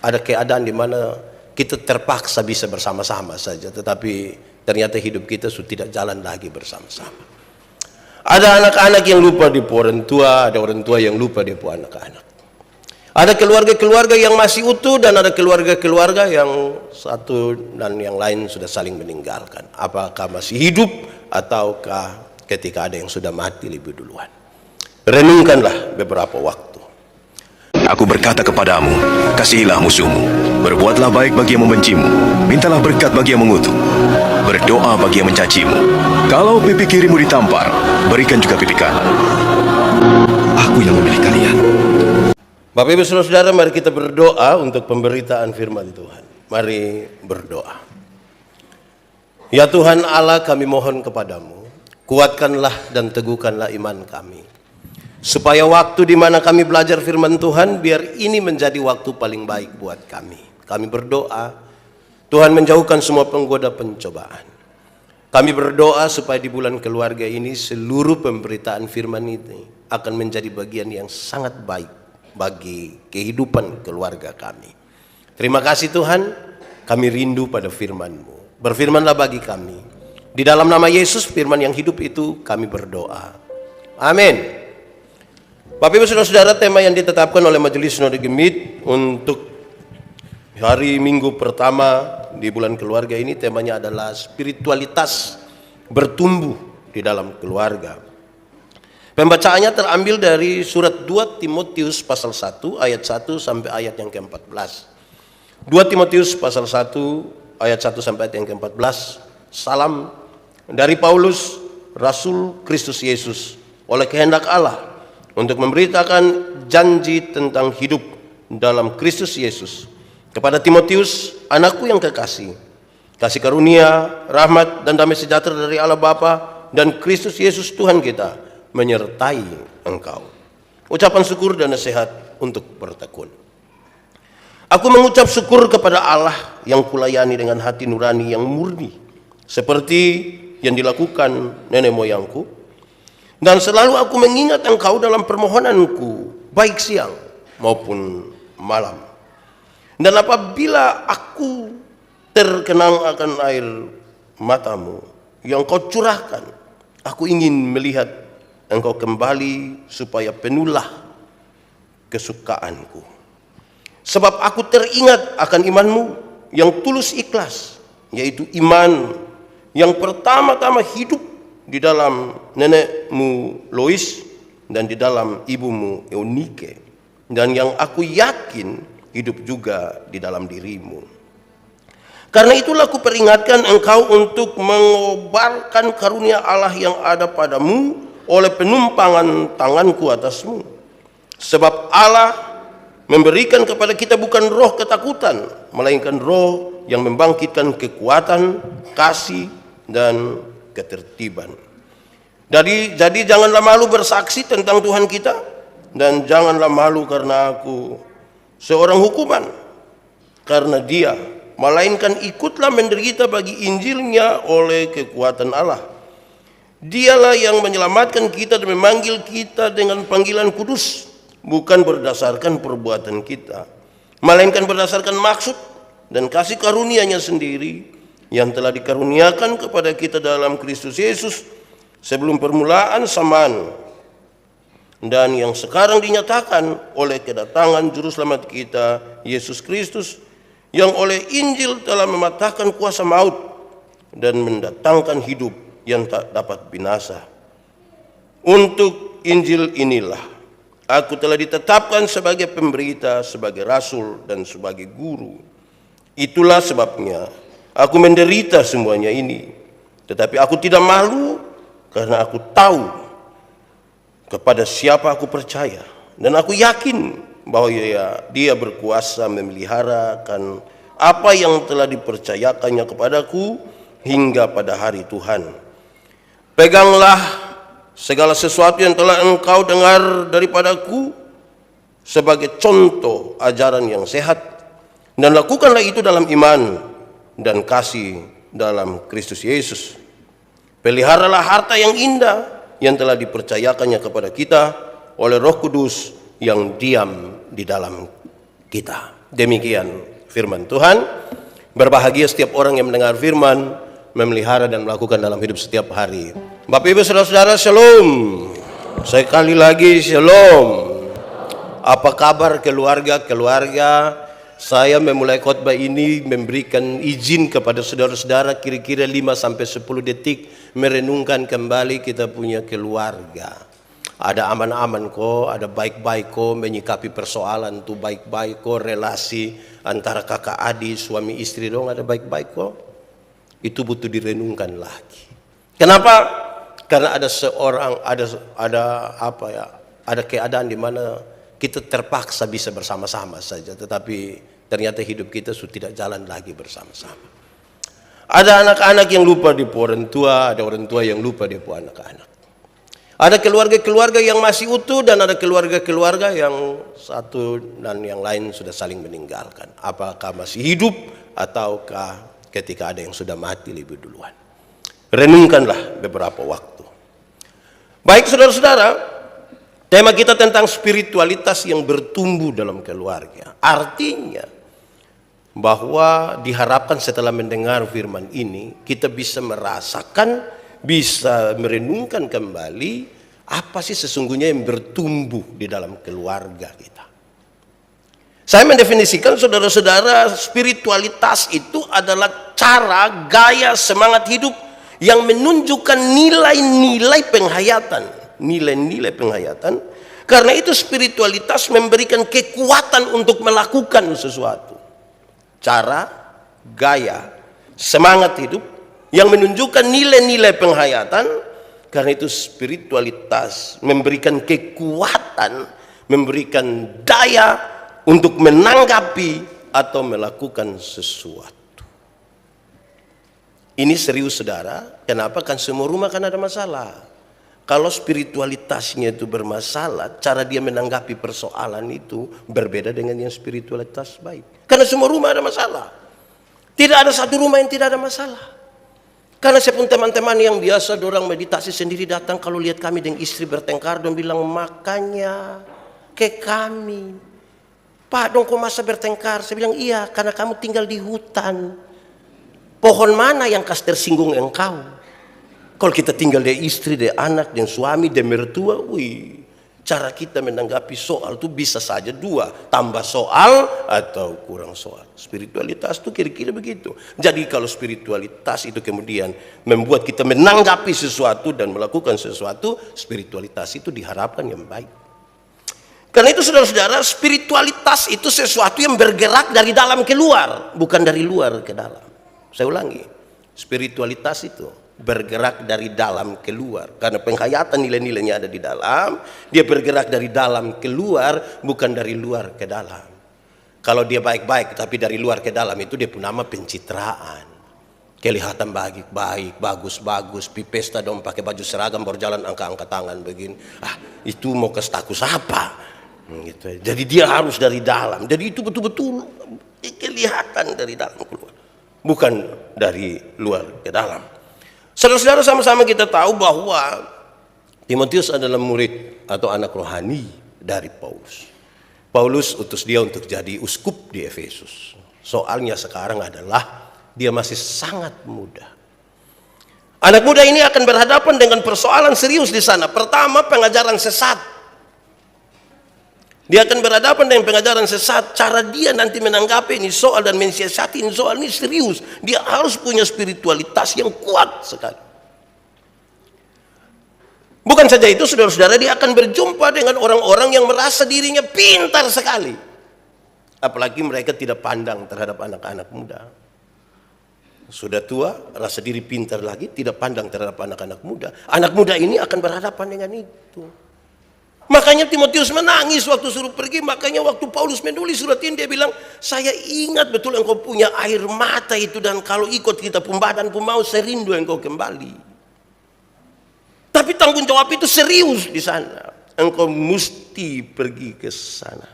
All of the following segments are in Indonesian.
Ada keadaan di mana kita terpaksa bisa bersama-sama saja, tetapi ternyata hidup kita sudah tidak jalan lagi bersama-sama. Ada anak-anak yang lupa di orang tua, ada orang tua yang lupa di anak-anak. Ada keluarga-keluarga yang masih utuh dan ada keluarga-keluarga yang satu dan yang lain sudah saling meninggalkan. Apakah masih hidup ataukah ketika ada yang sudah mati lebih duluan. Renungkanlah beberapa waktu. Aku berkata kepadamu, kasihilah musuhmu, berbuatlah baik bagi yang membencimu, mintalah berkat bagi yang mengutuk, berdoa bagi yang mencacimu. Kalau pipi kirimu ditampar, berikan juga pipi kanan. Aku yang memilih kalian. Bapak Ibu Saudara-saudara, mari kita berdoa untuk pemberitaan firman Tuhan. Mari berdoa. Ya Tuhan Allah, kami mohon kepadamu, kuatkanlah dan teguhkanlah iman kami, supaya waktu di mana kami belajar firman Tuhan, biar ini menjadi waktu paling baik buat kami. Kami berdoa, Tuhan menjauhkan semua penggoda pencobaan. Kami berdoa supaya di bulan keluarga ini seluruh pemberitaan firman ini akan menjadi bagian yang sangat baik bagi kehidupan keluarga kami. Terima kasih Tuhan, kami rindu pada firman-Mu. Berfirmanlah bagi kami. Di dalam nama Yesus, firman yang hidup itu, kami berdoa. Amin. Bapak Ibu Saudara-saudara, tema yang ditetapkan oleh Majelis Sinode Gemit untuk hari Minggu pertama di bulan keluarga ini, temanya adalah spiritualitas bertumbuh di dalam keluarga. Pembacaannya terambil dari surat 2 Timotius pasal 1 ayat 1 sampai ayat yang ke-14. 2 Timotius pasal 1 ayat 1 sampai ayat yang ke-14. Salam dari Paulus, Rasul Kristus Yesus, oleh kehendak Allah, untuk memberitakan janji tentang hidup dalam Kristus Yesus kepada Timotius, anakku yang kekasih. Kasih karunia, rahmat dan damai sejahtera dari Allah Bapa dan Kristus Yesus Tuhan kita menyertai engkau. Ucapan syukur dan nasihat untuk bertekun. Aku mengucap syukur kepada Allah yang kulayani dengan hati nurani yang murni, seperti yang dilakukan nenek moyangku. Dan selalu aku mengingat engkau dalam permohonanku, baik siang maupun malam. Dan apabila aku terkenang akan air matamu yang kau curahkan, aku ingin melihat engkau kembali supaya penuhlah kesukaanku. Sebab aku teringat akan imanmu yang tulus ikhlas, yaitu iman yang pertama-tama hidup di dalam nenekmu Lois dan di dalam ibumu Eunike, dan yang aku yakin hidup juga di dalam dirimu. Karena itulah aku peringatkan engkau untuk mengobarkan karunia Allah yang ada padamu oleh penumpangan tanganku atasmu. Sebab Allah memberikan kepada kita bukan roh ketakutan, melainkan roh yang membangkitkan kekuatan, kasih, dan ketertiban. Jadi janganlah malu bersaksi tentang Tuhan kita, dan janganlah malu karena aku seorang hukuman karena Dia, melainkan ikutlah menderita bagi Injilnya oleh kekuatan Allah. Dialah yang menyelamatkan kita dan memanggil kita dengan panggilan kudus, bukan berdasarkan perbuatan kita, melainkan berdasarkan maksud dan kasih karunia-Nya sendiri yang telah dikaruniakan kepada kita dalam Kristus Yesus sebelum permulaan zaman, dan yang sekarang dinyatakan oleh kedatangan juru selamat kita Yesus Kristus, yang oleh Injil telah mematahkan kuasa maut dan mendatangkan hidup yang tak dapat binasa. Untuk Injil inilah aku telah ditetapkan sebagai pemberita, sebagai rasul, dan sebagai guru. Itulah sebabnya aku menderita semuanya ini. Tetapi aku tidak malu, karena aku tahu kepada siapa aku percaya, dan aku yakin bahwa dia berkuasa memeliharakan apa yang telah dipercayakannya kepadaku hingga pada hari Tuhan. Peganglah segala sesuatu yang telah engkau dengar daripadaku sebagai contoh ajaran yang sehat, dan lakukanlah itu dalam iman dan kasih dalam Kristus Yesus. Peliharalah harta yang indah yang telah dipercayakannya kepada kita oleh Roh Kudus yang diam di dalam kita. Demikian firman Tuhan. Berbahagia setiap orang yang mendengar firman, memelihara dan melakukan dalam hidup setiap hari. Bapak Ibu Saudara-saudara, shalom. Sekali lagi shalom. Apa kabar keluarga-keluarga? Saya memulai khotbah ini memberikan izin kepada saudara-saudara kira-kira 5-10 detik merenungkan kembali kita punya keluarga. Ada aman-aman kok, ada baik-baik kok, menyikapi persoalan tuh baik-baik kok, relasi antara kakak adik, suami istri dong ada baik-baik kok. Itu butuh direnungkan lagi. Kenapa? Karena ada ada keadaan di mana kita terpaksa bisa bersama-sama saja, tetapi ternyata hidup kita sudah tidak jalan lagi bersama-sama. Ada anak-anak yang lupa dia orang tua, ada orang tua yang lupa dia anak-anak. Ada keluarga-keluarga yang masih utuh dan ada keluarga-keluarga yang satu dan yang lain sudah saling meninggalkan. Apakah masih hidup ataukah ketika ada yang sudah mati lebih duluan. Renungkanlah beberapa waktu. Baik saudara-saudara, tema kita tentang spiritualitas yang bertumbuh dalam keluarga. Artinya bahwa diharapkan setelah mendengar firman ini kita bisa merasakan, bisa merenungkan kembali apa sih sesungguhnya yang bertumbuh di dalam keluarga kita. Saya mendefinisikan saudara-saudara, spiritualitas itu adalah cara, gaya, semangat hidup yang menunjukkan nilai-nilai penghayatan. Nilai-nilai penghayatan. Karena itu spiritualitas memberikan kekuatan untuk melakukan sesuatu. Cara, gaya, semangat hidup yang menunjukkan nilai-nilai penghayatan. Karena itu spiritualitas memberikan kekuatan, memberikan daya untuk menanggapi atau melakukan sesuatu. Ini serius saudara. Kenapa? Kan semua rumah kan ada masalah. Kalau spiritualitasnya itu bermasalah, cara dia menanggapi persoalan itu berbeda dengan yang spiritualitas baik. Karena semua rumah ada masalah. Tidak ada satu rumah yang tidak ada masalah. Karena saya pun teman-teman yang biasa dorang meditasi sendiri datang, kalau lihat kami dengan istri bertengkar, dan bilang makanya ke kami, Pak dong kok masa bertengkar? Saya bilang iya, karena kamu tinggal di hutan. Pohon mana yang kas tersinggung engkau? Kalau kita tinggal di istri, di anak, di suami, di mertua, cara kita menanggapi soal itu bisa saja dua, tambah soal atau kurang soal. Spiritualitas itu kira-kira begitu. Jadi kalau spiritualitas itu kemudian membuat kita menanggapi sesuatu dan melakukan sesuatu, spiritualitas itu diharapkan yang baik. Karena itu saudara-saudara, spiritualitas itu sesuatu yang bergerak dari dalam keluar, bukan dari luar ke dalam. Saya ulangi, spiritualitas itu bergerak dari dalam keluar. Karena penghayatan nilai-nilainya ada di dalam, dia bergerak dari dalam keluar, bukan dari luar ke dalam. Kalau dia baik-baik tapi dari luar ke dalam, itu dia pun nama pencitraan. Kelihatan baik-baik, bagus-bagus, pi pesta dong pakai baju seragam, berjalan angkat-angkat tangan begini. Itu mau ke status apa? Gitu. Jadi dia harus dari dalam. Jadi itu betul-betul kelihatan dari dalam keluar, bukan dari luar ke dalam. Saudara-saudara, sama-sama kita tahu bahwa Timotius adalah murid atau anak rohani dari Paulus. Paulus utus dia untuk jadi uskup di Efesus. Soalnya sekarang adalah dia masih sangat muda. Anak muda ini akan berhadapan dengan persoalan serius di sana. Pertama, pengajaran sesat. Dia akan berhadapan dengan pengajaran sesat. Cara dia nanti menanggapi ini soal dan mensiasati ini soal ini serius. Dia harus punya spiritualitas yang kuat sekali. Bukan saja itu saudara-saudara, dia akan berjumpa dengan orang-orang yang merasa dirinya pintar sekali. Apalagi mereka tidak pandang terhadap anak-anak muda. Sudah tua, rasa diri pintar lagi, tidak pandang terhadap anak-anak muda. Anak muda ini akan berhadapan dengan itu. Makanya Timotius menangis waktu suruh pergi. Makanya waktu Paulus menulis surat ini, dia bilang, saya ingat betul engkau punya air mata itu, dan kalau ikut kita pembadan pun mau, saya rindu engkau kembali. Tapi tanggung jawab itu serius di sana. Engkau mesti pergi ke sana.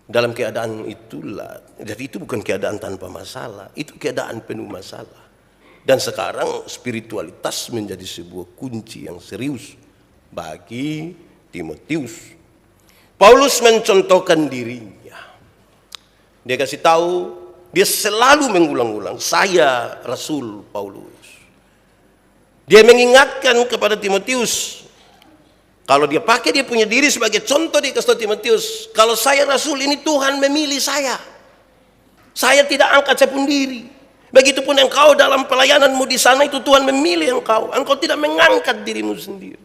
Dalam keadaan itulah, jadi itu bukan keadaan tanpa masalah, itu keadaan penuh masalah. Dan sekarang spiritualitas menjadi sebuah kunci yang serius bagi Timotius. Paulus mencontohkan dirinya. Dia kasih tahu, dia selalu mengulang-ulang, saya Rasul Paulus. Dia mengingatkan kepada Timotius, kalau dia pakai dia punya diri sebagai contoh, dia kasih tahu Timotius, kalau saya Rasul ini Tuhan memilih saya. Saya tidak angkat saya sendiri. Begitupun engkau dalam pelayananmu di sana itu Tuhan memilih engkau. Engkau tidak mengangkat dirimu sendiri.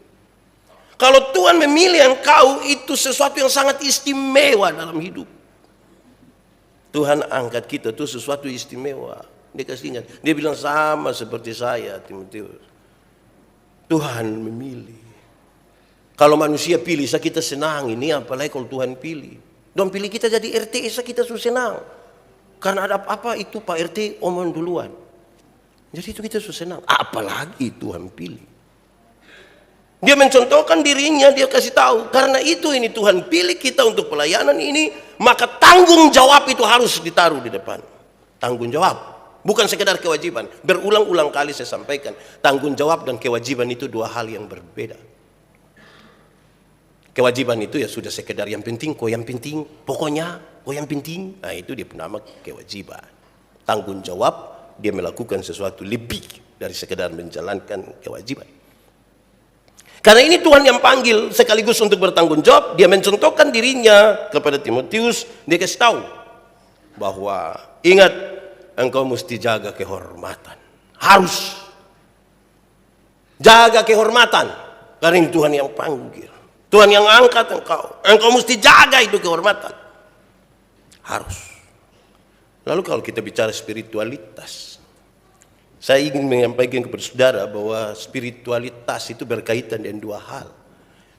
Kalau Tuhan memilih engkau itu sesuatu yang sangat istimewa dalam hidup. Tuhan angkat kita itu sesuatu istimewa. Dia kasih ingat. Dia bilang sama seperti saya, Timotius. Tuhan memilih. Kalau manusia pilih, kita senang. Ini apalagi kalau Tuhan pilih. Dong pilih kita jadi RT, kita susah senang. Karena ada apa-apa itu Pak RT omong duluan. Jadi itu kita susah senang. Apalagi Tuhan pilih. Dia mencontohkan dirinya, dia kasih tahu. Karena itu ini Tuhan pilih kita untuk pelayanan ini, maka tanggung jawab itu harus ditaruh di depan. Tanggung jawab, bukan sekedar kewajiban. Berulang-ulang kali saya sampaikan, tanggung jawab dan kewajiban itu dua hal yang berbeda. Kewajiban itu ya sudah sekedar yang penting, yang penting, pokoknya, yang penting. Nah itu dia nama kewajiban. Tanggung jawab, dia melakukan sesuatu lebih dari sekedar menjalankan kewajiban. Karena ini Tuhan yang panggil sekaligus untuk bertanggung jawab. Dia mencontohkan dirinya kepada Timotius. Dia kasih tahu bahwa ingat, engkau mesti jaga kehormatan. Harus jaga kehormatan. Karena ini Tuhan yang panggil. Tuhan yang angkat engkau. Engkau mesti jaga itu kehormatan. Harus. Lalu kalau kita bicara spiritualitas, saya ingin menyampaikan kepada saudara bahwa spiritualitas itu berkaitan dengan dua hal.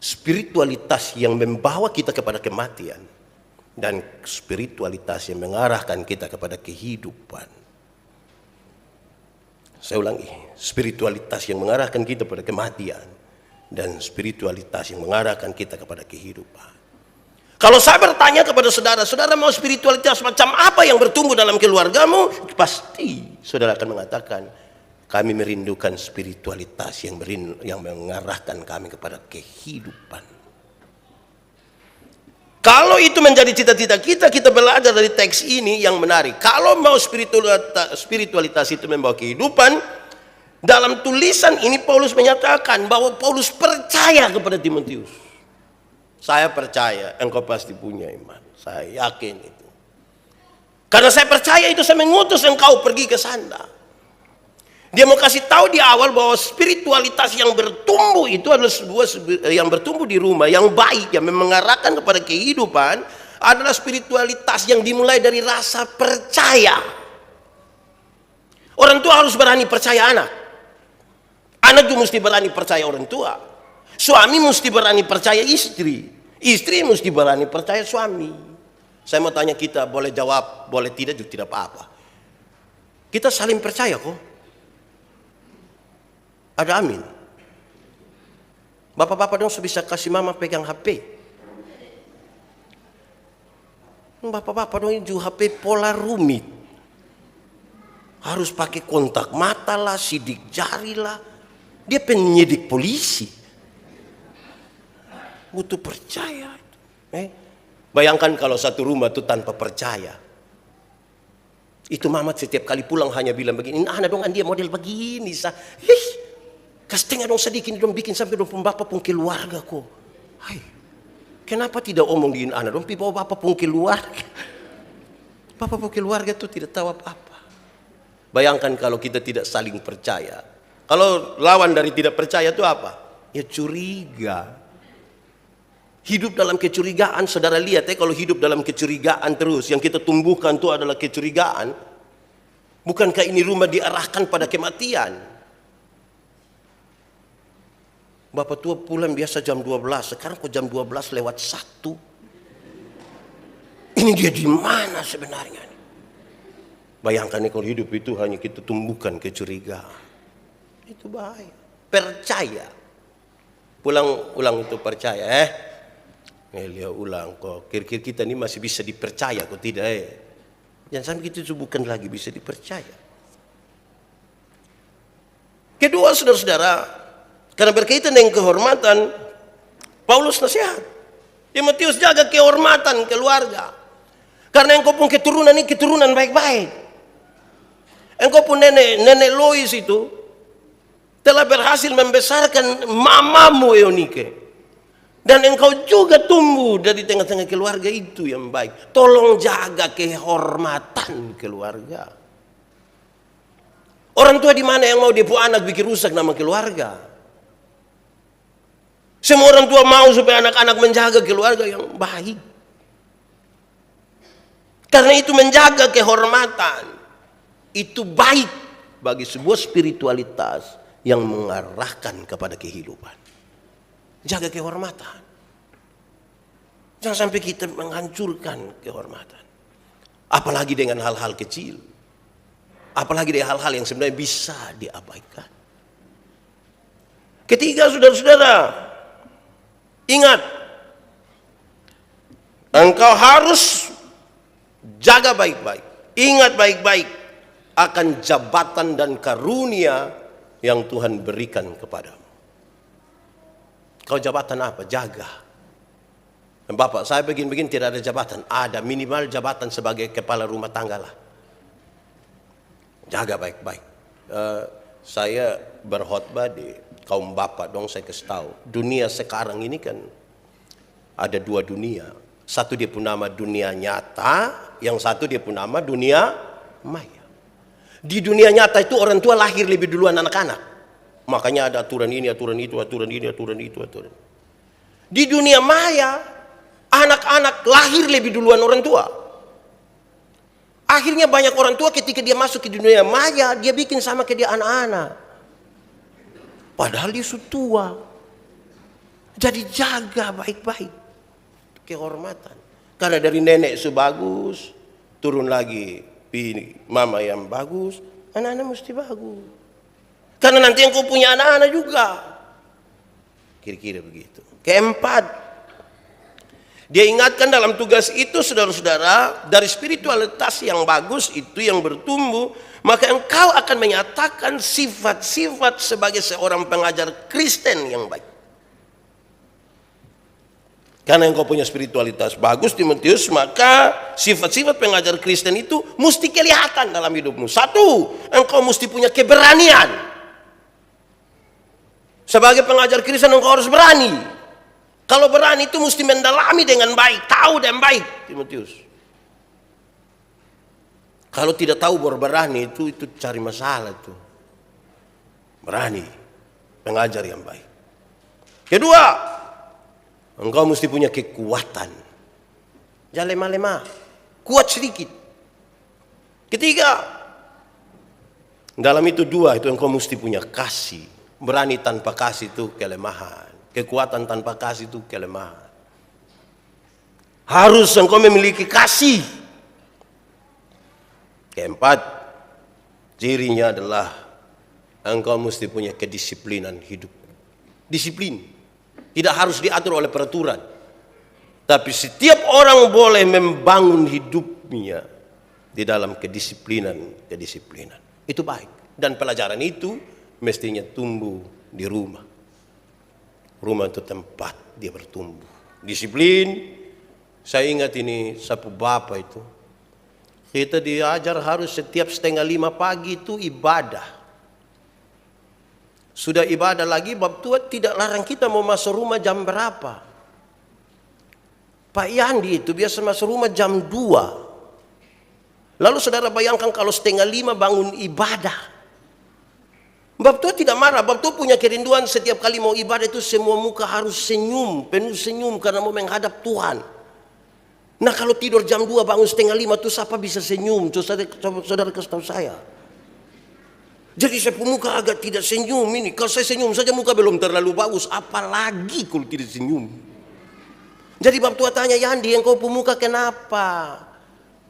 Spiritualitas yang membawa kita kepada kematian dan spiritualitas yang mengarahkan kita kepada kehidupan. Saya ulangi, spiritualitas yang mengarahkan kita kepada kematian dan spiritualitas yang mengarahkan kita kepada kehidupan. Kalau saya bertanya kepada saudara, saudara mau spiritualitas macam apa yang bertumbuh dalam keluargamu? Pasti saudara akan mengatakan, kami merindukan spiritualitas yang mengarahkan kami kepada kehidupan. Kalau itu menjadi cita-cita kita, kita belajar dari teks ini yang menarik. Kalau mau spiritualitas itu membawa kehidupan, dalam tulisan ini Paulus menyatakan bahwa Paulus percaya kepada Timotius. Saya percaya engkau pasti punya iman. Saya yakin itu. Karena saya percaya itu, saya mengutus engkau pergi ke sana. Dia mau kasih tahu di awal bahwa spiritualitas yang bertumbuh itu adalah sebuah yang bertumbuh di rumah, yang baik, yang mengarahkan kepada kehidupan, adalah spiritualitas yang dimulai dari rasa percaya. Orang tua harus berani percaya anak. Anak juga mesti berani percaya orang tua. Suami mesti berani percaya istri. Istri mesti berani percaya suami. Saya mau tanya kita, boleh jawab, boleh tidak juga tidak apa-apa. Kita saling percaya kok. Ada amin. Bapak-bapak dong bisa kasih mama pegang HP. Bapak-bapak dong juga HP pola rumit. Harus pakai kontak mata lah, sidik jari lah. Dia penyidik polisi. Butuh percaya. Bayangkan kalau satu rumah itu tanpa percaya. Itu mama setiap kali pulang hanya bilang begini, nah dong dia model begini. Kasih dong sedikit dong bikin sampai dong bapak pun keluarga kok. Hai, kenapa tidak omong di anak dong bawa bapak pun keluarga. Bapak pun keluarga itu tidak tahu apa-apa. Bayangkan kalau kita tidak saling percaya. Kalau lawan dari tidak percaya itu apa? Ya curiga. Hidup dalam kecurigaan, saudara lihat kalau hidup dalam kecurigaan terus, yang kita tumbuhkan itu adalah kecurigaan. Bukankah ini rumah diarahkan pada kematian? Bapak tua pulang biasa jam 12, sekarang kok jam 12 lewat 1. Ini dia di mana sebenarnya? Bayangkan kalau hidup itu hanya kita tumbuhkan kecurigaan. Itu bahaya. Percaya. Ulang itu percaya lihat ulang kok. Kira-kira kita ini masih bisa dipercaya kok tidak Jangan sampai kita bukan lagi bisa dipercaya. Kedua saudara-saudara, karena berkaitan dengan kehormatan, Paulus nasihat Timotius jaga kehormatan keluarga. Karena engkau pun keturunan ini keturunan baik-baik. Engkau pun nenek Lois itu telah berhasil membesarkan mamamu Eunike. Dan engkau juga tumbuh dari tengah-tengah keluarga itu yang baik. Tolong jaga kehormatan keluarga. Orang tua di mana yang mau dia punya anak bikin rusak nama keluarga? Semua orang tua mau supaya anak-anak menjaga keluarga yang baik. Karena itu menjaga kehormatan itu baik bagi sebuah spiritualitas yang mengarahkan kepada kehidupan. Jaga kehormatan. Jangan sampai kita menghancurkan kehormatan. Apalagi dengan hal-hal kecil. Apalagi dengan hal-hal yang sebenarnya bisa diabaikan. Ketiga, saudara-saudara, ingat, engkau harus jaga baik-baik. Ingat baik-baik akan jabatan dan karunia yang Tuhan berikan kepadamu. Kau jabatan apa? Jaga. Bapak, saya begini-begini tidak ada jabatan. Ada minimal jabatan sebagai kepala rumah tangga lah. Jaga baik-baik. Saya berkhotbah di kaum bapak dong, saya kasih tahu. Dunia sekarang ini kan ada dua dunia. Satu dia pun nama dunia nyata, yang satu dia pun nama dunia maya. Di dunia nyata itu orang tua lahir lebih duluan anak-anak. Makanya ada aturan ini, aturan itu, aturan ini, aturan itu, aturan. Di dunia maya, anak-anak lahir lebih duluan orang tua. Akhirnya banyak orang tua ketika dia masuk ke dunia maya, dia bikin sama ke dia anak-anak. Padahal dia sudah tua. Jadi jaga baik-baik kehormatan. Karena dari nenek sebagus, turun lagi mama yang bagus, anak-anak mesti bagus. Karena nanti engkau punya anak-anak juga. Kira-kira begitu. Keempat, dia ingatkan dalam tugas itu, saudara-saudara, dari spiritualitas yang bagus itu yang bertumbuh, maka engkau akan menyatakan sifat-sifat sebagai seorang pengajar Kristen yang baik. Karena engkau punya spiritualitas bagus, Timotius, maka sifat-sifat pengajar Kristen itu mesti kelihatan dalam hidupmu. Satu, engkau mesti punya keberanian. Sebagai pengajar Kristen engkau harus berani. Kalau berani itu mesti mendalami dengan baik, tahu dan baik, Timotius. Kalau tidak tahu baru berani itu cari masalah itu. Berani, pengajar yang baik. Kedua, engkau mesti punya kekuatan. Jangan lemah-lemah, kuat sedikit. Ketiga, dalam itu dua itu engkau mesti punya kasih. Berani tanpa kasih itu kelemahan. Kekuatan tanpa kasih itu kelemahan. Harus engkau memiliki kasih. Keempat, cirinya adalah engkau mesti punya kedisiplinan hidup. Disiplin. Tidak harus diatur oleh peraturan. Tapi setiap orang boleh membangun hidupnya di dalam kedisiplinan. Itu baik. Dan pelajaran itu mestinya tumbuh di rumah. Rumah itu tempat dia bertumbuh. Disiplin. Saya ingat ini sapu bapak itu. Kita diajar harus setiap 4:30 pagi itu ibadah. Sudah ibadah lagi, bab tua tidak larang kita mau masuk rumah jam berapa. Pak Yandi itu biasa masuk rumah jam 2. Lalu saudara bayangkan kalau 4:30 bangun ibadah. Bab tua tidak marah, bab tua punya kerinduan setiap kali mau ibadah itu semua muka harus senyum, penuh senyum karena mau menghadap Tuhan. Nah kalau tidur jam 2 bangun 4:30 itu siapa bisa senyum? Saudara kasih tahu saya. Jadi saya pun muka agak tidak senyum ini. Kalau saya senyum saja muka belum terlalu bagus, apalagi kalau tidak senyum. Jadi bab tua tanya, Yandi engkau pun muka kenapa?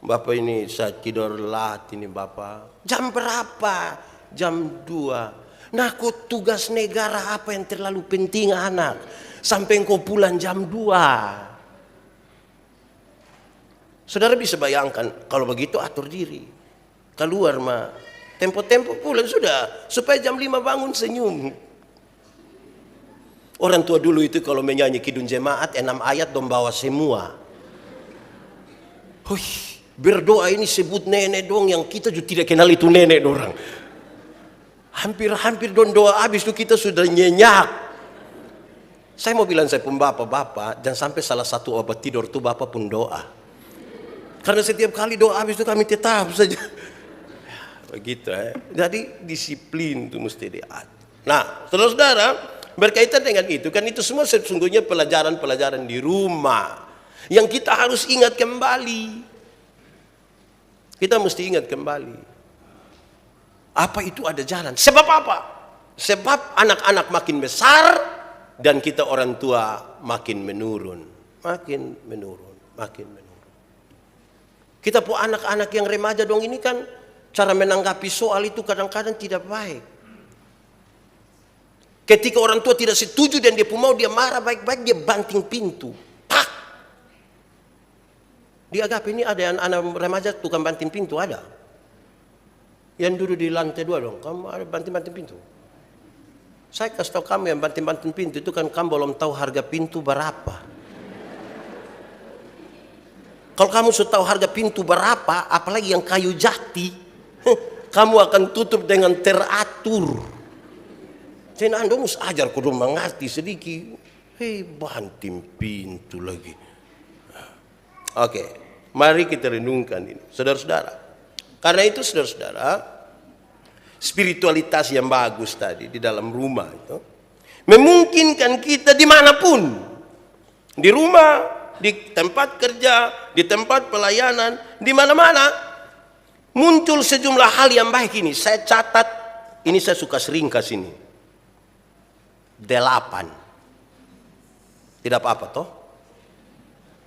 Bapak ini saya tidur lat ini bapak. Jam berapa? Jam 2. Nah kok tugas negara apa yang terlalu penting anak? Sampai engkau pulang jam 2. Saudara bisa bayangkan kalau begitu atur diri. Keluar mah tempo-tempo pulang sudah. Supaya jam 5 bangun senyum. Orang tua dulu itu kalau menyanyi kidung jemaat 6 ayat dong bawa semua. Hui, Berdoa ini sebut nenek dong, yang kita juga tidak kenal itu nenek dorang. Hampir-hampir don doa habis itu kita sudah nyenyak. Saya mau bilang saya pun bapak-bapak, jangan sampai salah satu obat tidur itu bapak pun doa. Karena setiap kali doa habis itu kami tetap saja. Begitu Jadi disiplin itu mesti diatur. Nah, saudara-saudara, berkaitan dengan itu, kan itu semua sesungguhnya pelajaran-pelajaran di rumah yang kita harus ingat kembali. Kita mesti ingat kembali. Apa itu ada jalan? Sebab apa? Sebab anak-anak makin besar dan kita orang tua makin menurun. Makin menurun, makin menurun. Kita pun anak-anak yang remaja dong ini kan cara menanggapi soal itu kadang-kadang tidak baik. Ketika orang tua tidak setuju dan dia pun mau, dia marah baik-baik, dia banting pintu. Pak! Di Agape ini ada anak remaja tukang banting pintu, ada. Yang duduk di lantai 2 dong, kamu ada banting-banting pintu. Saya kasih tahu kamu yang banting-banting pintu itu kan kamu belum tahu harga pintu berapa. Kalau kamu sudah tahu harga pintu berapa, apalagi yang kayu jati, kamu akan tutup dengan teratur. Jadi Anda harus ajar kudu mengerti sedikit. Banting pintu lagi. Oke, mari kita renungkan ini, saudara-saudara. Karena itu saudara-saudara, spiritualitas yang bagus tadi di dalam rumah itu memungkinkan kita dimanapun, di rumah, di tempat kerja, di tempat pelayanan, di mana-mana muncul sejumlah hal yang baik ini. Saya catat, ini saya suka sering kasih ini. 8. Tidak apa-apa toh.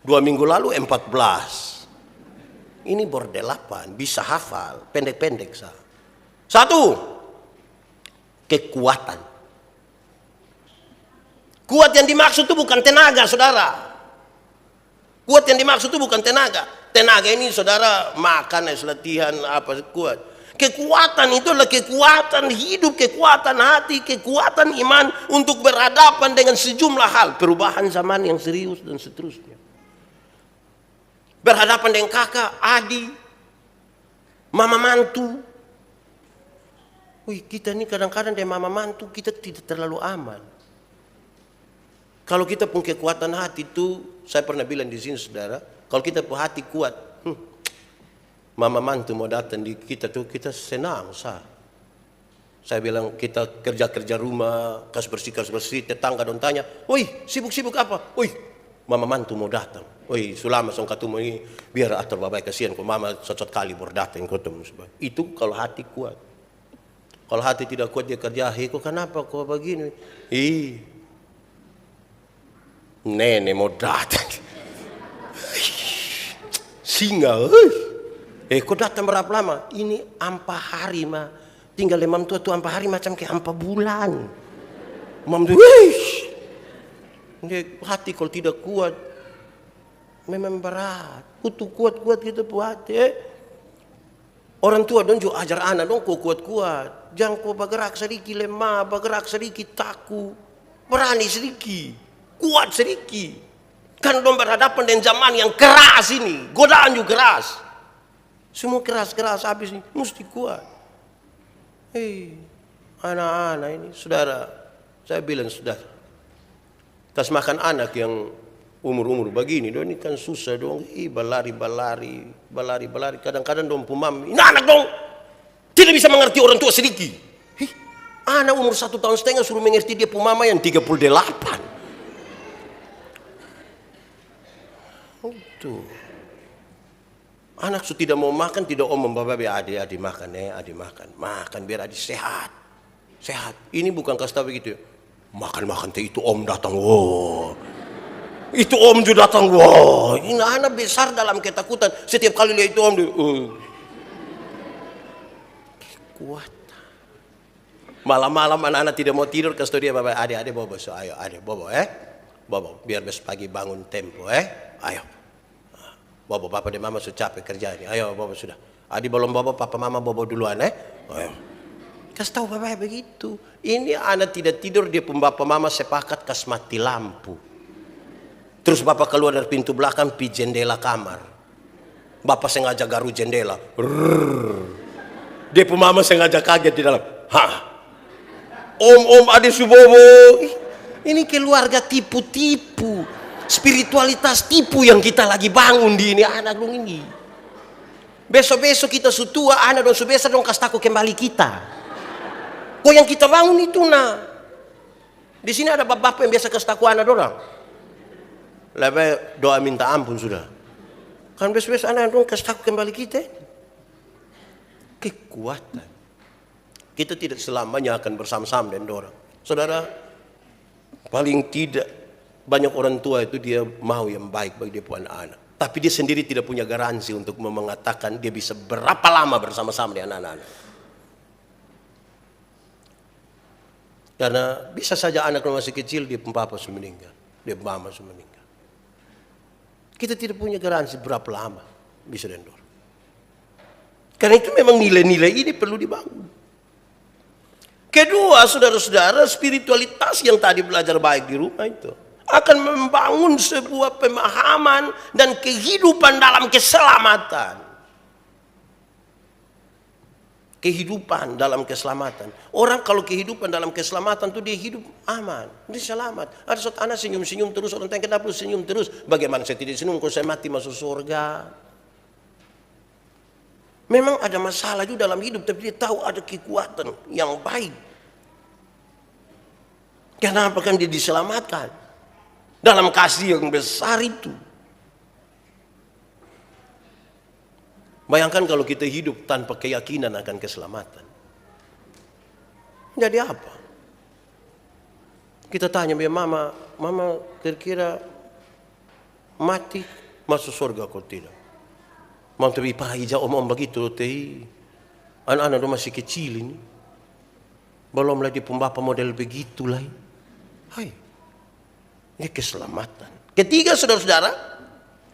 2 minggu lalu 14. Ini baru 8, bisa hafal, pendek-pendek sah. 1, kekuatan. Kuat yang dimaksud itu bukan tenaga, saudara. Kuat yang dimaksud itu bukan tenaga. Tenaga ini saudara makan, latihan, apa kuat. Kekuatan itu adalah kekuatan hidup, kekuatan hati, kekuatan iman untuk berhadapan dengan sejumlah hal. Perubahan zaman yang serius dan seterusnya. Berhadapan dengan kakak, adik, mama mantu. Kita ini kadang-kadang dengan mama mantu kita tidak terlalu aman. Kalau kita punya kekuatan hati itu, saya pernah bilang di sini saudara, kalau kita punya hati kuat, mama mantu mau datang di kita tuh kita senang sah. Saya bilang kita kerja-kerja rumah, kas bersih, tetangga dong tanya, sibuk-sibuk apa? Mama mantu mau datang. Sulama song ketemu ini biar atur babai kasihan kok mama sosot kali baru datang ketemu. Itu kalau hati kuat. Kalau hati tidak kuat dia kerja, kok kenapa kok begini? Nenek mau datang. Singa. Kok datang berapa lama? Ini 4 hari mah. Tinggal mam tua tuh 4 hari macam kayak 4 bulan. Mam tuh, hati kalau tidak kuat memang berat. Kutu kuat-kuat gitu buat Orang tua dong juga ajar anak dong kok kuat-kuat. Jangan kau bergerak sedikit lemah, bergerak sedikit takut. Berani sedikit, kuat sedikit. Kan dong berhadapan dengan zaman yang keras ini, godaan juga keras. Semua keras-keras habis ini, mesti kuat. Anak-anak ini, saudara, saya bilang saudara, kas makan anak yang umur-umur begini, dong ini kan susah dong, balari. Kadang-kadang dong pumam, ini anak dong, tidak bisa mengerti orang tua sedikit. Anak umur 1,5 tahun suruh mengerti dia pumama yang 38. Tuh. Anak su tidak mau makan, tidak babi adik makan, adik makan biar adik sehat. Ini bukan kasih tahu begitu. Makan itu om datang, wow. Itu om juga datang, wow. Ini anak besar dalam ketakutan. Setiap kali lihat itu om dia, kuat. Malam-malam anak-anak tidak mau tidur, kasih tahu dia bapak adik bobo, ayo adik bobo, bobo, biar besok pagi bangun tempo, ayo. Bobo, papa dan mama sudah capek kerja ini. Ayo, bobo sudah. Adik belum bobo, papa mama bobo duluan, Ayo. Kasih tahu bapak begitu. Ini anak tidak tidur, dia pun bapak mama sepakat kas mati lampu. Terus bapak keluar dari pintu belakang, pi jendela kamar. Bapak sengaja garu jendela. Dia mama sengaja kaget di dalam. Hah? Om Ade Subowo. Ini keluarga tipu-tipu. Spiritualitas tipu yang kita lagi bangun di ini anak dong ini. Besok-besok kita sutua anak dong subesa dong kasih taku kembali kita. Kok yang kita bangun itu nah. Di sini ada bapak yang biasa kasih taku anak orang. Lebih doa minta ampun sudah. Kan besok-besok anak dong kasih taku kembali kita. Kekuatan. Kita tidak selamanya akan bersama-sama dengan orang. Saudara, paling tidak banyak orang tua itu dia mau yang baik bagi dia puan anak. Tapi dia sendiri tidak punya garansi untuk mengatakan dia bisa berapa lama bersama-sama dengan anak-anak. Karena bisa saja anak masih kecil dia papa sudah meninggal, dia mama sudah meninggal. Kita tidak punya garansi berapa lama bisa dengan orang. Karena itu memang nilai-nilai ini perlu dibangun. Kedua, saudara-saudara, spiritualitas yang tadi belajar baik di rumah itu akan membangun sebuah pemahaman dan kehidupan dalam keselamatan. Kehidupan dalam keselamatan. Orang kalau kehidupan dalam keselamatan itu dia hidup aman, dia selamat. Ada suatu anak senyum-senyum terus, orang tanya kenapa senyum terus? Bagaimana saya tidak senyum kalau saya mati masuk surga? Memang ada masalah juga dalam hidup, tapi dia tahu ada kekuatan yang baik. Kenapa kan dia diselamatkan? Dalam kasih yang besar itu. Bayangkan kalau kita hidup tanpa keyakinan akan keselamatan. Jadi apa? Kita tanya, mama kira-kira mati masuk surga kau tidak? Mau tapi pagi jauh om begitu teh. Anak-anak masih kecil ini. Belum lagi pembapa model begitulah. Hai. Ini keselamatan. Ketiga, saudara-saudara,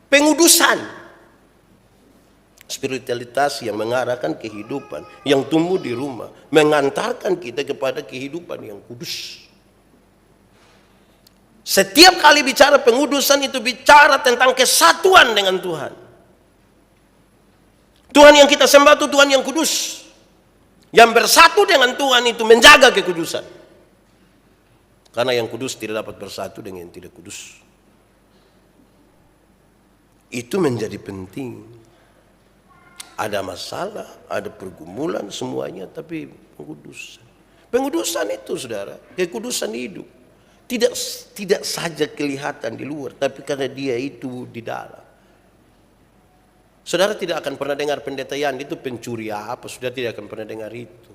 pengudusan. Spiritualitas yang mengarahkan kehidupan, yang tumbuh di rumah, mengantarkan kita kepada kehidupan yang kudus. Setiap kali bicara pengudusan itu bicara tentang kesatuan dengan Tuhan. Tuhan yang kita sembah itu Tuhan yang kudus. Yang bersatu dengan Tuhan itu menjaga kekudusan. Karena yang kudus tidak dapat bersatu dengan yang tidak kudus. Itu menjadi penting. Ada masalah, ada pergumulan semuanya, tapi pengudusan. Pengudusan itu saudara, kekudusan hidup. Tidak saja kelihatan di luar, tapi karena dia itu di dalam. Saudara tidak akan pernah dengar pendeta Yan itu pencuri apa, saudara tidak akan pernah dengar itu.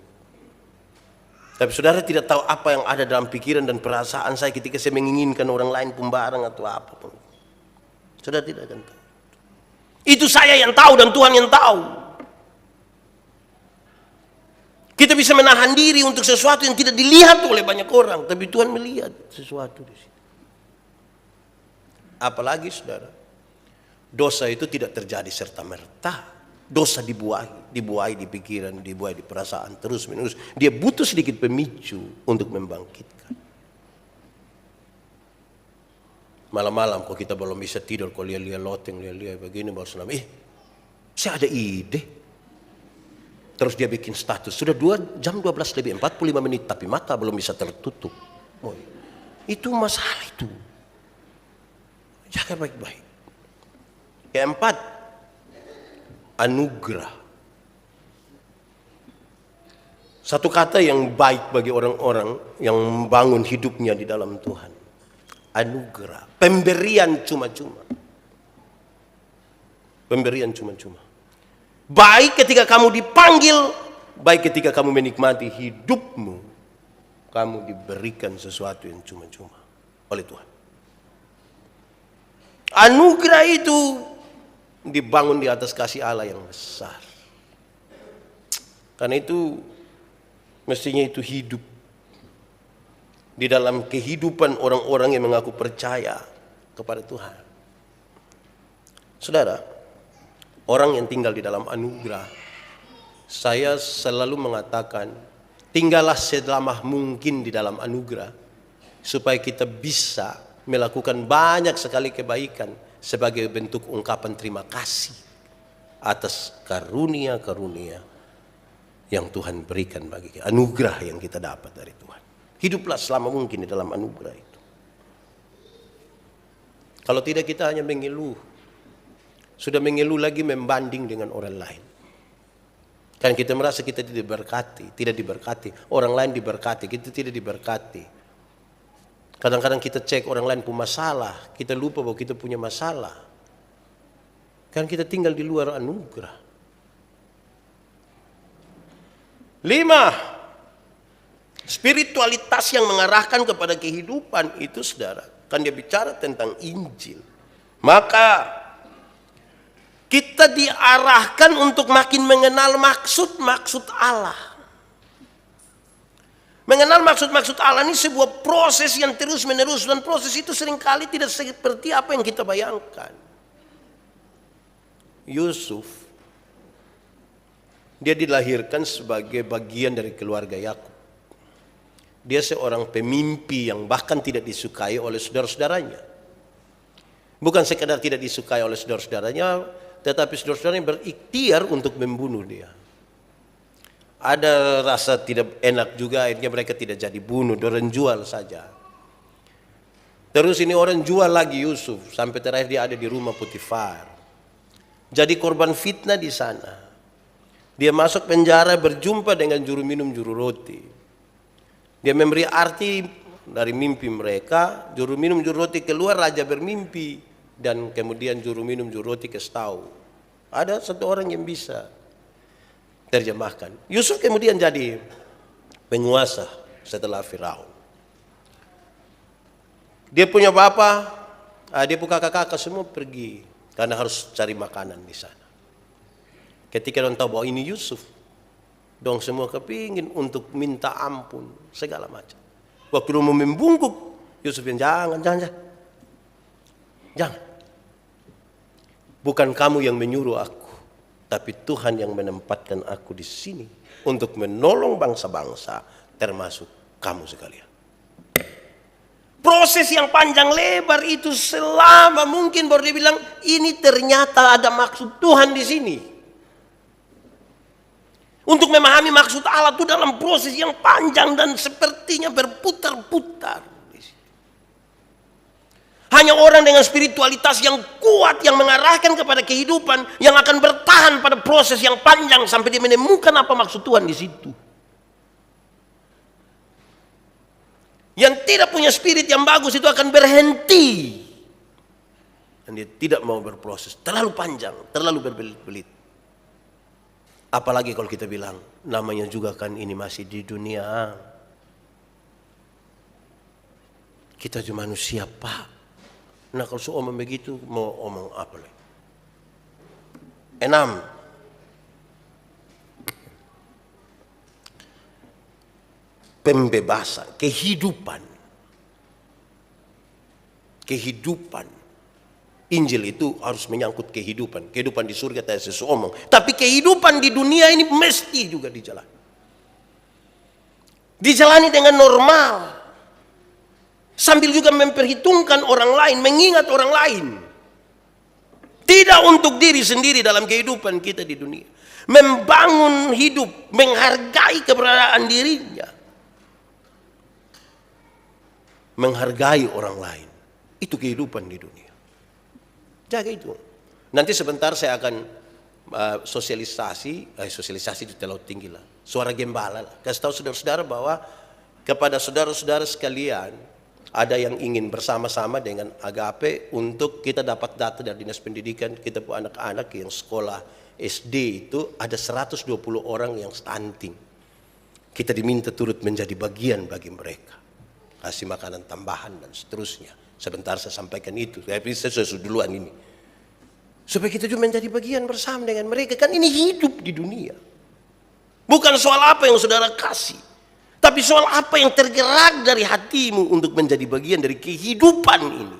Tapi saudara tidak tahu apa yang ada dalam pikiran dan perasaan saya ketika saya menginginkan orang lain pembarang atau apapun. Saudara tidak akan tahu. Itu saya yang tahu dan Tuhan yang tahu. Kita bisa menahan diri untuk sesuatu yang tidak dilihat oleh banyak orang, tapi Tuhan melihat sesuatu di situ. Apalagi saudara, dosa itu tidak terjadi serta-merta. Dosa dibuahi di pikiran, dibuahi di perasaan, terus menerus. Dia butuh sedikit pemicu untuk membangkitkan. Malam-malam kok kita belum bisa tidur, kok lihat-lihat loteng, lihat-lihat begini, baru senam. Saya ada ide. Terus dia bikin status, sudah jam 12 lebih 45 menit, tapi mata belum bisa tertutup. Itu masalah itu. Jaga baik-baik. Keempat, anugerah. Satu kata yang baik bagi orang-orang yang membangun hidupnya di dalam Tuhan. Anugerah. Pemberian cuma-cuma. Pemberian cuma-cuma. Baik ketika kamu dipanggil, baik ketika kamu menikmati hidupmu, kamu diberikan sesuatu yang cuma-cuma oleh Tuhan. Anugerah itu dibangun di atas kasih Allah yang besar. Karena itu mestinya itu hidup di dalam kehidupan orang-orang yang mengaku percaya kepada Tuhan. Saudara, orang yang tinggal di dalam anugerah, saya selalu mengatakan, tinggallah selama mungkin di dalam anugerah, supaya kita bisa melakukan banyak sekali kebaikan sebagai bentuk ungkapan terima kasih atas karunia-karunia yang Tuhan berikan bagi kita, anugerah yang kita dapat dari Tuhan. Hiduplah selama mungkin di dalam anugerah itu. Kalau tidak kita hanya mengeluh, sudah mengeluh lagi membanding dengan orang lain. Kan kita merasa kita tidak diberkati, orang lain diberkati, kita tidak diberkati. Kadang-kadang kita cek orang lain punya masalah, kita lupa bahwa kita punya masalah. Kan kita tinggal di luar anugerah. 5. Spiritualitas yang mengarahkan kepada kehidupan itu, saudara, kan dia bicara tentang Injil. Maka kita diarahkan untuk makin mengenal maksud-maksud Allah. Mengenal maksud-maksud Allah ini sebuah proses yang terus menerus, dan proses itu seringkali tidak seperti apa yang kita bayangkan. Yusuf, dia dilahirkan sebagai bagian dari keluarga Yakub. Dia seorang pemimpi yang bahkan tidak disukai oleh saudara-saudaranya. Bukan sekadar tidak disukai oleh saudara-saudaranya, tetapi saudara-saudaranya berikhtiar untuk membunuh dia. Ada rasa tidak enak juga, akhirnya mereka tidak jadi bunuh, orang jual saja. Terus ini orang jual lagi Yusuf, sampai terakhir dia ada di rumah Potifar. Jadi korban fitnah di sana. Dia masuk penjara, berjumpa dengan juru minum juru roti. Dia memberi arti dari mimpi mereka. Juru minum juru roti keluar, raja bermimpi. Dan kemudian juru minum juru roti kasih tahu. Ada satu orang yang bisa terjemahkan. Yusuf kemudian jadi penguasa setelah Firaun. Dia punya bapak, dia punya kakak-kakak semua pergi karena harus cari makanan di sana. Ketika orang tahu bahwa ini Yusuf, dong semua kepingin untuk minta ampun segala macam. Waktu mau membungkuk, Yusuf yang jangan. Bukan kamu yang menyuruh aku, tapi Tuhan yang menempatkan aku di sini untuk menolong bangsa-bangsa, termasuk kamu sekalian. Proses yang panjang lebar itu selama mungkin baru dia bilang ini ternyata ada maksud Tuhan di sini. Untuk memahami maksud Allah itu dalam proses yang panjang dan sepertinya berputar-putar. Hanya orang dengan spiritualitas yang kuat yang mengarahkan kepada kehidupan yang akan bertahan pada proses yang panjang sampai dia menemukan apa maksud Tuhan di situ. Yang tidak punya spirit yang bagus itu akan berhenti. Dan dia tidak mau berproses. Terlalu panjang, terlalu berbelit-belit. Apalagi kalau kita bilang, namanya juga kan ini masih di dunia. Kita cuma manusia, Pak. Nah kalau seomong begitu, mau omong apa lagi? 6. Pembebasan, kehidupan. Injil itu harus menyangkut kehidupan. Kehidupan di surga tidak seseomong. Tapi kehidupan di dunia ini mesti juga dijalani. Dijalani dengan normal. Sambil juga memperhitungkan orang lain, mengingat orang lain. Tidak untuk diri sendiri dalam kehidupan kita di dunia. Membangun hidup, menghargai keberadaan dirinya. Menghargai orang lain. Itu kehidupan di dunia. Jaga itu. Nanti sebentar saya akan sosialisasi itu terlalu tinggi lah. Suara gembala lah. Kasih tahu saudara-saudara bahwa kepada saudara-saudara sekalian, ada yang ingin bersama-sama dengan Agape untuk kita dapat data dari Dinas Pendidikan. Kita punya anak-anak yang sekolah SD itu ada 120 orang yang stunting. Kita diminta turut menjadi bagian bagi mereka. Kasih makanan tambahan dan seterusnya. Sebentar saya sampaikan itu. Tapi saya sudah duluan ini. Supaya kita juga menjadi bagian bersama dengan mereka. Kan ini hidup di dunia. Bukan soal apa yang saudara kasih. Tapi soal apa yang tergerak dari hatimu untuk menjadi bagian dari kehidupan ini.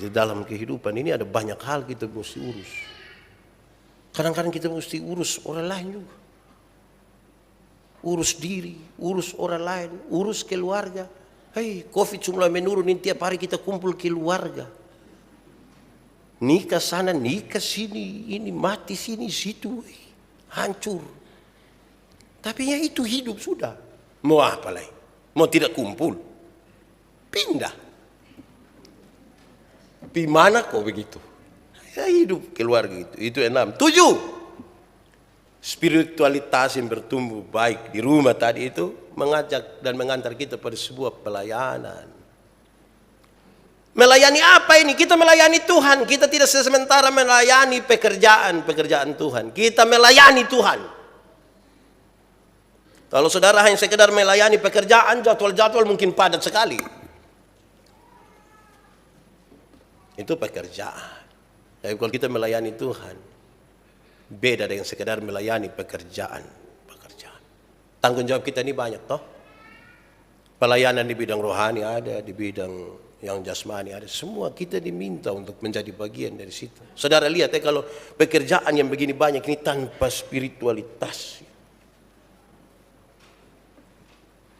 Di dalam kehidupan ini ada banyak hal kita mesti urus. Kadang-kadang kita mesti urus orang lain juga. Urus diri, urus orang lain, urus keluarga. Hei, COVID mulai menurun, ini tiap hari kita kumpul keluarga. Nikah sana, nikah sini, ini mati sini, situ, hancur. Tapi ya itu hidup sudah. Mau apa lagi? Mau tidak kumpul? Pindah. Di mana kok begitu? Ya hidup keluarga itu. Itu 6. 7. Spiritualitas yang bertumbuh baik di rumah tadi itu mengajak dan mengantar kita pada sebuah pelayanan. Melayani apa ini? Kita melayani Tuhan. Kita tidak sementara melayani pekerjaan Tuhan. Kita melayani Tuhan. Kalau saudara hanya sekedar melayani pekerjaan, jadwal-jadwal mungkin padat sekali. Itu pekerjaan. Tapi kalau kita melayani Tuhan, beda dengan sekedar melayani pekerjaan. Tanggung jawab kita ini banyak toh. Pelayanan di bidang rohani ada, di bidang yang jasmani ada. Semua kita diminta untuk menjadi bagian dari situ. Saudara lihat kalau pekerjaan yang begini banyak ini tanpa spiritualitas.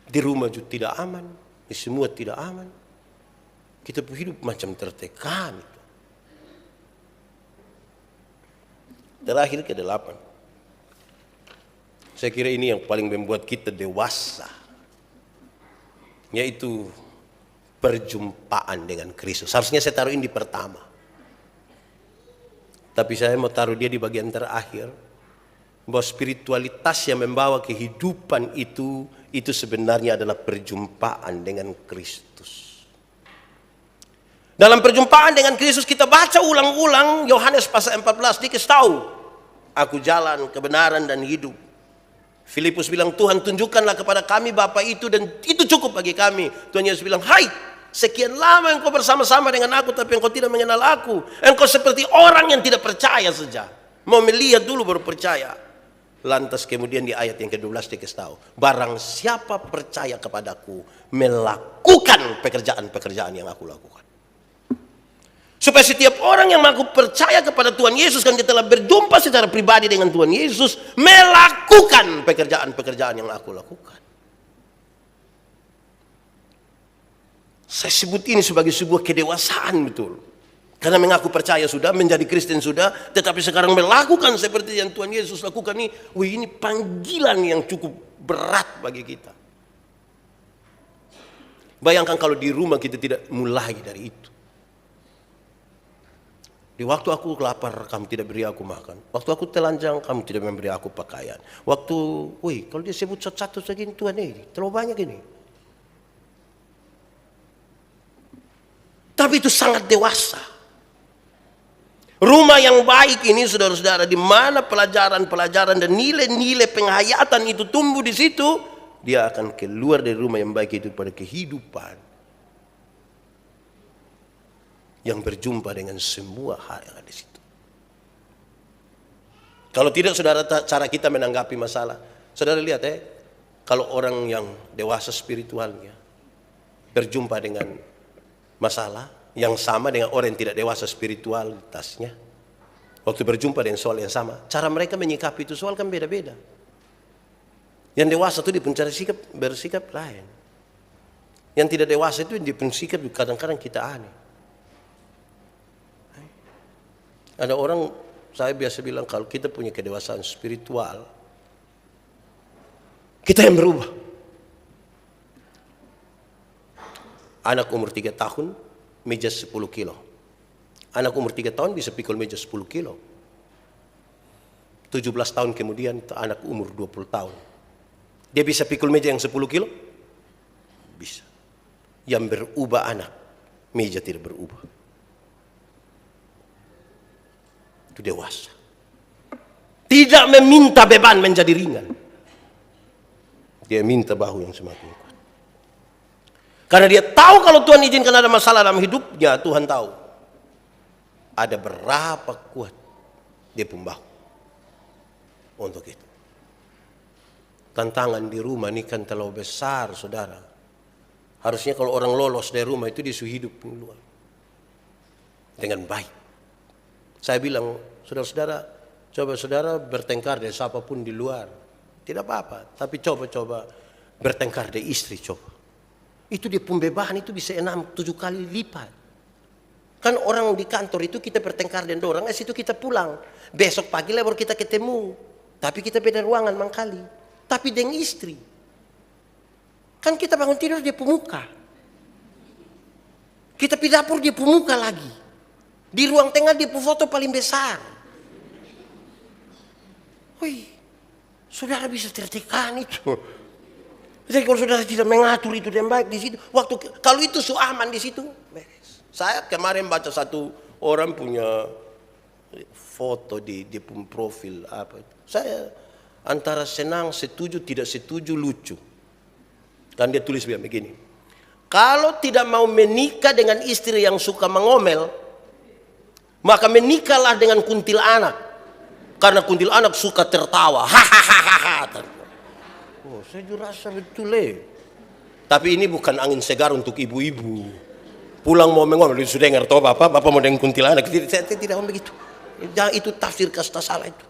Di rumah juga tidak aman, di semua tidak aman. Kita hidup macam tertekan. Terakhir ke-8. Saya kira ini yang paling membuat kita dewasa. Yaitu perjumpaan dengan Kristus. Harusnya saya taruh ini di pertama. Tapi saya mau taruh dia di bagian terakhir. Bahwa spiritualitas yang membawa kehidupan itu sebenarnya adalah perjumpaan dengan Kristus. Dalam perjumpaan dengan Kristus kita baca ulang-ulang Yohanes pasal 14 dikasih tahu, aku jalan, kebenaran dan hidup. Filipus bilang, Tuhan tunjukkanlah kepada kami Bapa itu dan itu cukup bagi kami. Tuhan Yesus bilang, hai, sekian lama engkau bersama-sama dengan aku tapi engkau tidak mengenal aku. Engkau seperti orang yang tidak percaya saja. Mau melihat dulu baru percaya. Lantas kemudian di ayat yang ke-12 dikasih tahu, barang siapa percaya kepadaku melakukan pekerjaan-pekerjaan yang aku lakukan. Supaya setiap orang yang mengaku percaya kepada Tuhan Yesus kan dia telah berjumpa secara pribadi dengan Tuhan Yesus, melakukan pekerjaan-pekerjaan yang aku lakukan. Saya sebut ini sebagai sebuah kedewasaan betul. Karena mengaku percaya sudah, menjadi Kristen sudah, tetapi sekarang melakukan seperti yang Tuhan Yesus lakukan ini panggilan yang cukup berat bagi kita. Bayangkan kalau di rumah kita tidak mulai dari itu. Di waktu aku lapar, kamu tidak beri aku makan. Waktu aku telanjang, kamu tidak memberi aku pakaian. Waktu, kalau dia sebut satu segini Tuhan ini, terlalu banyak ini. Tapi itu sangat dewasa. Rumah yang baik ini, saudara-saudara, di mana pelajaran-pelajaran dan nilai-nilai penghayatan itu tumbuh di situ, dia akan keluar dari rumah yang baik itu pada kehidupan yang berjumpa dengan semua hal yang ada di situ. Kalau tidak, saudara, cara kita menanggapi masalah, saudara lihat kalau orang yang dewasa spiritualnya berjumpa dengan masalah yang sama dengan orang yang tidak dewasa spiritualitasnya, waktu berjumpa dengan soal yang sama, cara mereka menyikapi itu soal kan beda-beda. Yang dewasa itu dia pun cara bersikap lain. Yang tidak dewasa itu dia pun sikap kadang-kadang kita aneh. Ada orang, saya biasa bilang kalau kita punya kedewasaan spiritual, kita yang berubah. Anak umur 3 tahun, meja 10 kilo. Anak umur 3 tahun bisa pikul meja 10 kilo. 17 tahun kemudian anak umur 20 tahun. Dia bisa pikul meja yang 10 kilo? Bisa. Yang berubah anak, meja tidak berubah. Itu dewasa. Tidak meminta beban menjadi ringan. Dia minta bahu yang semakin kuat. Karena dia tahu kalau Tuhan izinkan ada masalah dalam hidupnya, Tuhan tahu ada berapa kuat dia pun bahu untuk itu. Tantangan di rumah ini kan terlalu besar, saudara. Harusnya kalau orang lolos dari rumah itu dia sudah hidup di luar dengan baik. Saya bilang, saudara-saudara, coba saudara bertengkar dengan siapapun di luar. Tidak apa-apa, tapi coba bertengkar dengan istri, coba. Itu dia pembebahan itu bisa 6-7 kali lipat. Kan orang di kantor itu kita bertengkar dengan orang, situ kita pulang. Besok pagi lah baru kita ketemu. Tapi kita beda ruangan mangkali. Tapi dengan istri. Kan kita bangun tidur dia pemuka. Kita pergi dapur dia pemuka lagi. Di ruang tengah dia foto paling besar. Wih, saudara bisa tertekan itu. Jadi kalau saudara tidak mengatur itu dengan baik di situ, kalau itu aman di situ, beres. Saya kemarin baca satu orang punya foto di profil apa itu. Saya antara senang, setuju, tidak setuju, lucu. Dan dia tulis begini. Kalau tidak mau menikah dengan istri yang suka mengomel, maka menikahlah dengan kuntilanak. Karena kuntilanak suka tertawa. Hahaha. Oh, saya juga rasa betul Tapi ini bukan angin segar untuk ibu-ibu. Pulang mau mengomel, sudah dengar toh bapak mau dengan kuntilanak. Saya tidak mau begitu. Itu tafsir kasta salah itu.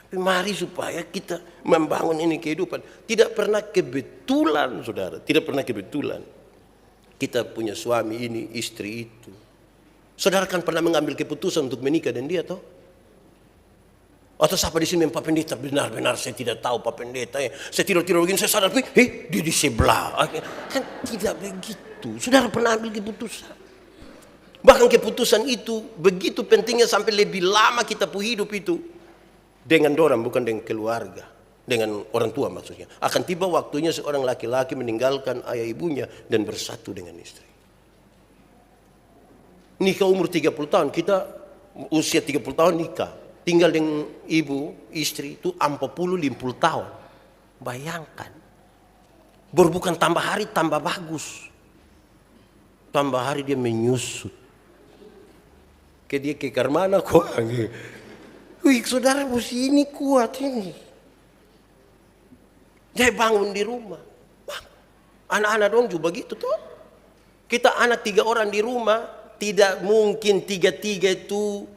Tapi mari supaya kita membangun ini kehidupan. Tidak pernah kebetulan, saudara. Tidak pernah kebetulan. Kita punya suami ini, istri itu. Saudara kan pernah mengambil keputusan untuk menikah dengan dia toh? Atau siapa di sini Pak Pendeta, benar-benar saya tidak tahu Pak Pendeta. Saya tidur-tidur begini, saya sadar, dia di sebelah. Kan tidak begitu. Saudara pernah ambil keputusan. Bahkan keputusan itu begitu pentingnya sampai lebih lama kita hidup itu. Dengan orang, bukan dengan keluarga. Dengan orang tua maksudnya. Akan tiba waktunya seorang laki-laki meninggalkan ayah ibunya dan bersatu dengan istri. Nikah umur 30 tahun, kita usia 30 tahun nikah. Tinggal dengan ibu, istri itu 40-50 tahun. Bayangkan. Baru bukan tambah hari tambah bagus. Tambah hari dia menyusut. Dia ke mana kok? Wih, saudara bos ini kuat ini. Dia bangun di rumah. Anak-anak dong juga begitu tuh. Kita anak 3 orang di rumah. Tidak mungkin 3-3 itu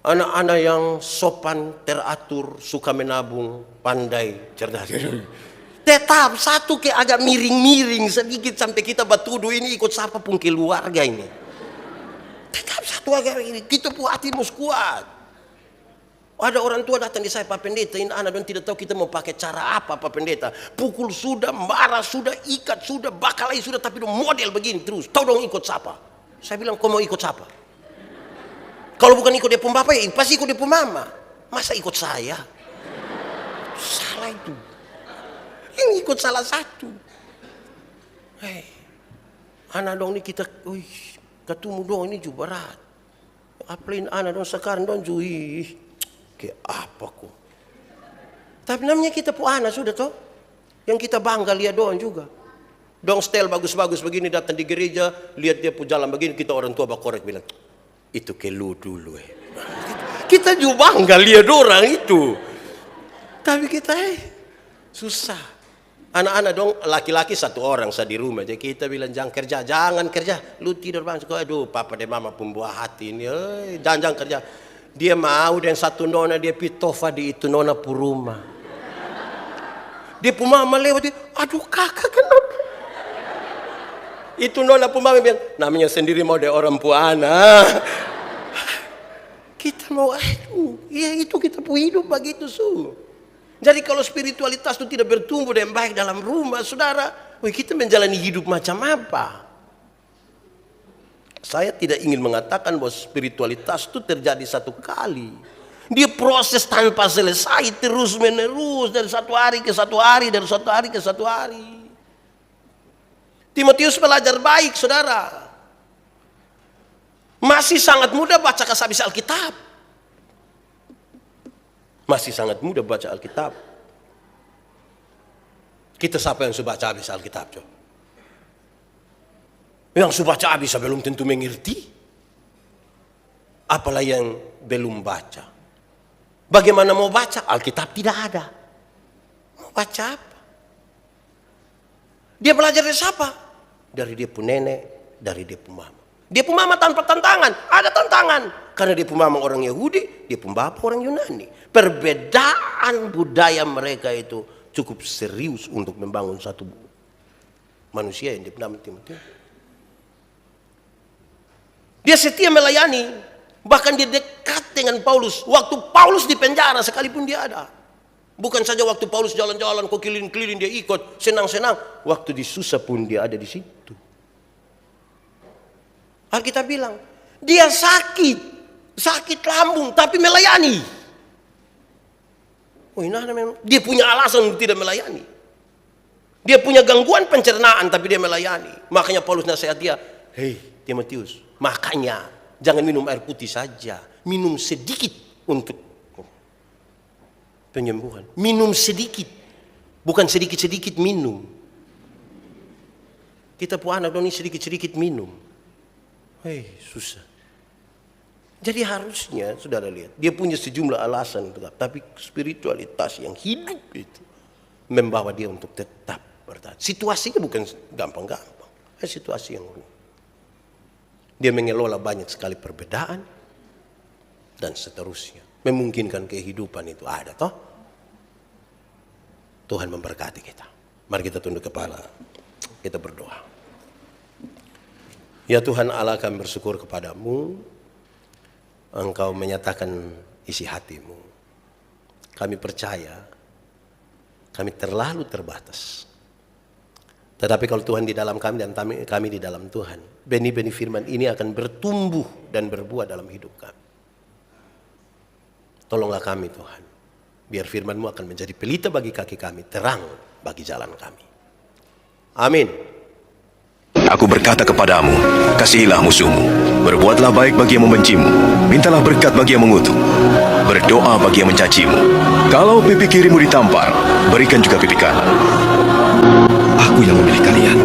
anak-anak yang sopan, teratur, suka menabung, pandai, cerdas. Tetap satu ke agak miring-miring sedikit sampai kita batudu ini ikut siapapun keluarga ini. Tetap satu agak ini, kita pun hatimu kuat. Ada orang tua datang di saya, Pak Pendeta, ini anak dan tidak tahu kita mau pakai cara apa Pak Pendeta. Pukul sudah, marah sudah, ikat sudah, bakalai sudah, tapi model begini terus. Tahu dong ikut siapa? Saya bilang, kau mau ikut siapa? Kalau bukan ikut dia pun bapak, ya pasti ikut dia pun mama. Masa ikut saya? Salah itu. Yang ikut salah satu. Anak dong ini kita, ketemu dong ini juga berat. Apalagi anak dong sekarang dong juga, ke apa kok? Tapi namanya kita pun anak sudah toh. Yang kita bangga lihat dong juga. Dong style bagus-bagus begini datang di gereja, lihat dia pun jalan begini, kita orang tua bakorek bilang, itu ke lu dulu Kita juga bangga lihat orang itu. Tapi kita susah. Anak-anak dong laki-laki 1 orang saya di rumah. Jadi kita bilang jangan kerja. Lu tidur bang. Aduh papa dan mama pembuah hati ini. Jangan kerja. Dia mau dan satu nona dia pitofa di itu nona pu rumah. Dia pu mama lewat. Aduh kakak kenapa? Itu nona pu mama bilang namanya sendiri mau dia orang pu anak. Kita mau ya itu kita pu hidup begitu Jadi kalau spiritualitas itu tidak bertumbuh dengan baik dalam rumah, saudara, kita menjalani hidup macam apa? Saya tidak ingin mengatakan bahwa spiritualitas itu terjadi satu kali. Dia proses tanpa selesai, terus menerus dari satu hari ke satu hari, dari satu hari ke satu hari. Timotius belajar baik, saudara. Masih sangat muda baca habis Alkitab. Masih sangat muda baca Alkitab. Kita siapa yang sudah baca habis Alkitab? Yang sudah baca habis belum tentu mengerti. Apalah yang belum baca. Bagaimana mau baca? Alkitab tidak ada. Mau baca apa? Dia belajar dari siapa? Dari dia pun nenek, dari dia pun mama. Dia pun mama tanpa tantangan. Ada tantangan. Karena dia pun mama orang Yahudi, dia pun bapak orang Yunani. Perbedaan budaya mereka itu cukup serius untuk membangun satu manusia yang bernama Timotius. Dia setia melayani. Bahkan dia dekat dengan Paulus. Waktu Paulus di penjara sekalipun dia ada. Bukan saja waktu Paulus jalan-jalan, kok keliling-keliling dia ikut, senang-senang. Waktu disusah pun dia ada di situ. Alkitab bilang, dia sakit lambung, tapi melayani. Oh, dia punya alasan untuk tidak melayani. Dia punya gangguan pencernaan, tapi dia melayani. Makanya Paulus nasihat dia, hei Timotius, makanya jangan minum air putih saja, minum sedikit untuk penyembuhan. Minum sedikit, bukan sedikit-sedikit minum. Kita punya anak ini sedikit-sedikit minum. Hei, susah. Jadi harusnya, saudara lihat, dia punya sejumlah alasan tetap, tapi spiritualitas yang hidup itu membawa dia untuk tetap bertahan. Situasinya bukan gampang-gampang, situasi yang rumit. Dia mengelola banyak sekali perbedaan dan seterusnya. Memungkinkan kehidupan itu ada toh. Tuhan memberkati kita. Mari kita tunduk kepala, kita berdoa. Ya Tuhan Allah, kami bersyukur kepadamu. Engkau menyatakan isi hatimu. Kami percaya kami terlalu terbatas. Tetapi kalau Tuhan di dalam kami dan kami di dalam Tuhan, benih-benih firman ini akan bertumbuh dan berbuah dalam hidup kami. Tolonglah kami Tuhan, biar firman-Mu akan menjadi pelita bagi kaki kami, terang bagi jalan kami. Amin. Aku berkata kepadamu, kasihilah musuhmu, berbuatlah baik bagi yang membencimu, mintalah berkat bagi yang mengutuk, berdoa bagi yang mencacimu. Kalau pipi kirimu ditampar, berikan juga pipi kanan. Aku yang memilih kalian.